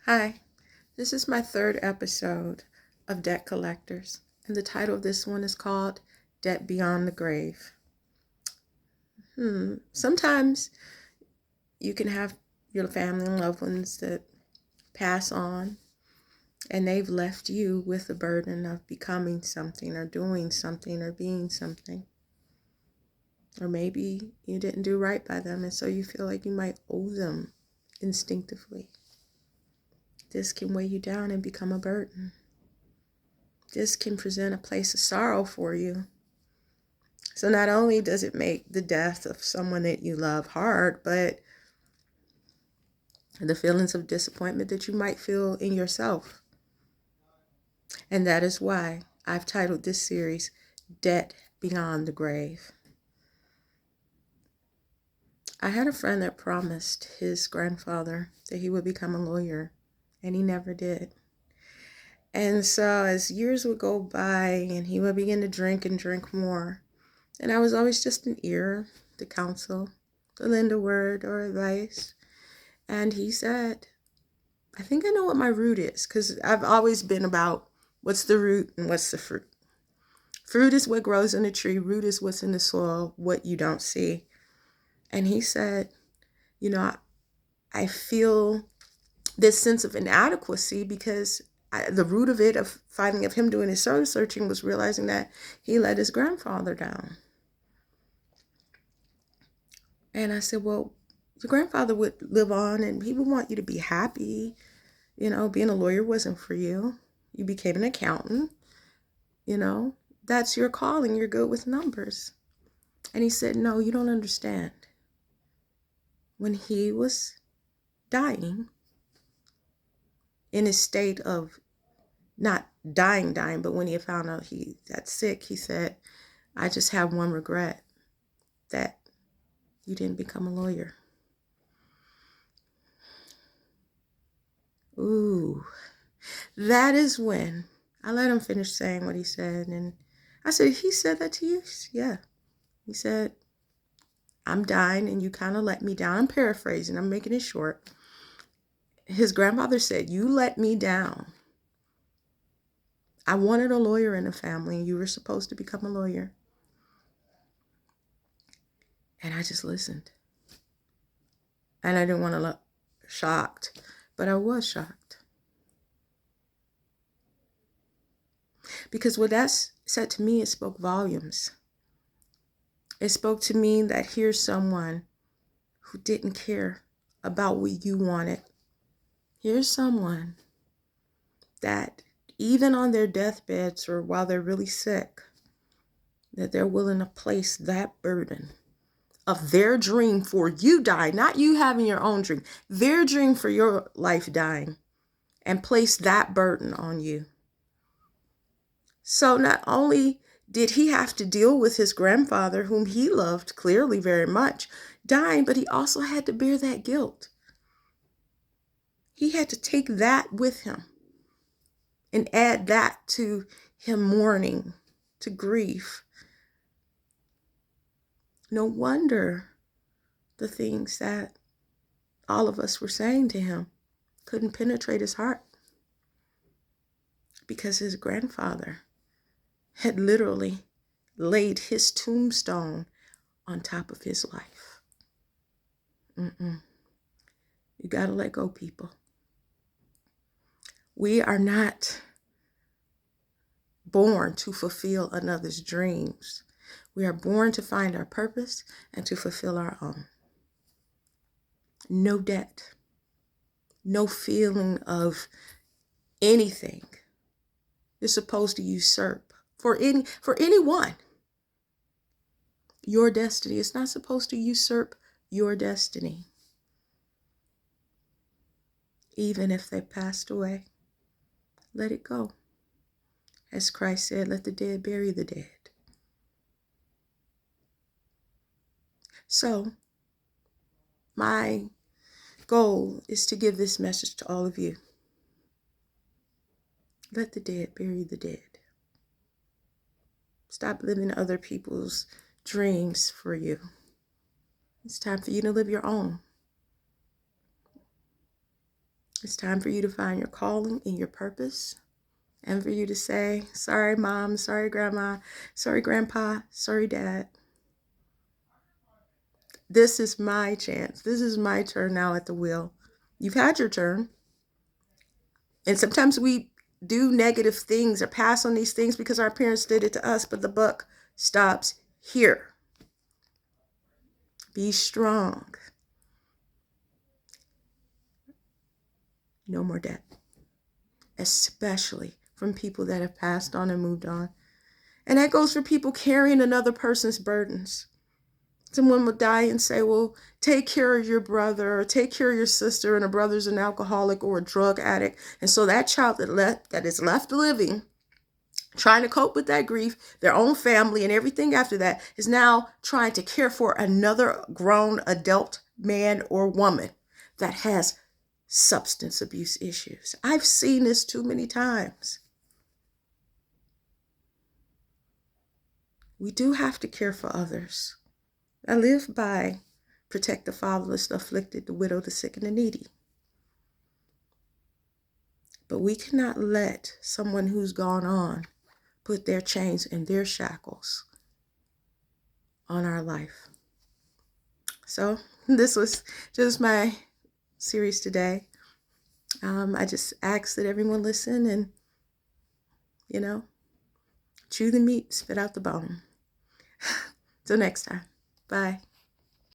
Hi, this is my third episode of Debt Collectors, and the title of this one is called Debt Beyond the Grave. Sometimes you can have your family and loved ones that pass on, and they've left you with the burden of becoming something or doing something or being something. Or maybe you didn't do right by them, and so you feel like you might owe them instinctively. This can weigh you down and become a burden. This can present a place of sorrow for you. So not only does it make the death of someone that you love hard, but the feelings of disappointment that you might feel in yourself. And that is why I've titled this series, Debt Beyond the Grave. I had a friend that promised his grandfather that he would become a lawyer, and he never did. And so as years would go by and he would begin to drink and drink more, and I was always just an ear to counsel, to lend a word or advice. And he said, I think I know what my root is, because I've always been about what's the root and what's the fruit. Fruit is what grows in the tree. Root is what's in the soil, what you don't see. And he said, I feel this sense of inadequacy because the root of it, of him doing his soul searching, was realizing that he let his grandfather down. And I said, well, your grandfather would live on and he would want you to be happy. Being a lawyer wasn't for you. You became an accountant. That's your calling. You're good with numbers. And he said, no, you don't understand. When he was dying, in a state of not dying, but when he found out he got sick, he said, I just have one regret, that you didn't become a lawyer. Ooh, that is when I let him finish saying what he said. And I said, he said that to you? Yeah. He said, I'm dying and you kind of let me down. I'm paraphrasing, I'm making it short. His grandfather said, you let me down. I wanted a lawyer in the family and you were supposed to become a lawyer. And I just listened. And I didn't want to look shocked, but I was shocked. Because what that said to me, it spoke volumes. It spoke to me that here's someone who didn't care about what you wanted. Here's someone that even on their deathbeds or while they're really sick, that they're willing to place that burden of their dream for you dying, not you having your own dream, their dream for your life dying, and place that burden on you. So not only did he have to deal with his grandfather, whom he loved clearly very much, dying, but he also had to bear that guilt. He had to take that with him and add that to him mourning, to grief. No wonder the things that all of us were saying to him couldn't penetrate his heart, because his grandfather had literally laid his tombstone on top of his life. You gotta let go, people. We are not born to fulfill another's dreams. We are born to find our purpose and to fulfill our own. No debt, no feeling of anything is supposed to usurp for anyone your destiny. It's not supposed to usurp your destiny. Even if they passed away, let it go. As Christ said, let the dead bury the dead. So, my goal is to give this message to all of you. Let the dead bury the dead. Stop living other people's dreams for you. It's time for you to live your own. It's time for you to find your calling and your purpose. And for you to say, sorry, Mom, sorry, Grandma, sorry, Grandpa, sorry, Dad. This is my chance. This is my turn now at the wheel. You've had your turn. And sometimes we do negative things or pass on these things because our parents did it to us, but the buck stops here. Be strong. No more debt, especially from people that have passed on and moved on. And that goes for people carrying another person's burdens. Someone will die and say, well, take care of your brother or take care of your sister, and a brother's an alcoholic or a drug addict. And so that child that is left living, trying to cope with that grief, their own family and everything after that, is now trying to care for another grown adult man or woman that has substance abuse issues. I've seen this too many times. We do have to care for others. I live by protect the fatherless, the afflicted, the widow, the sick, and the needy. But we cannot let someone who's gone on put their chains and their shackles on our life. So this was just my series today. I just ask that everyone listen and, chew the meat, spit out the bone. Till next time. Bye.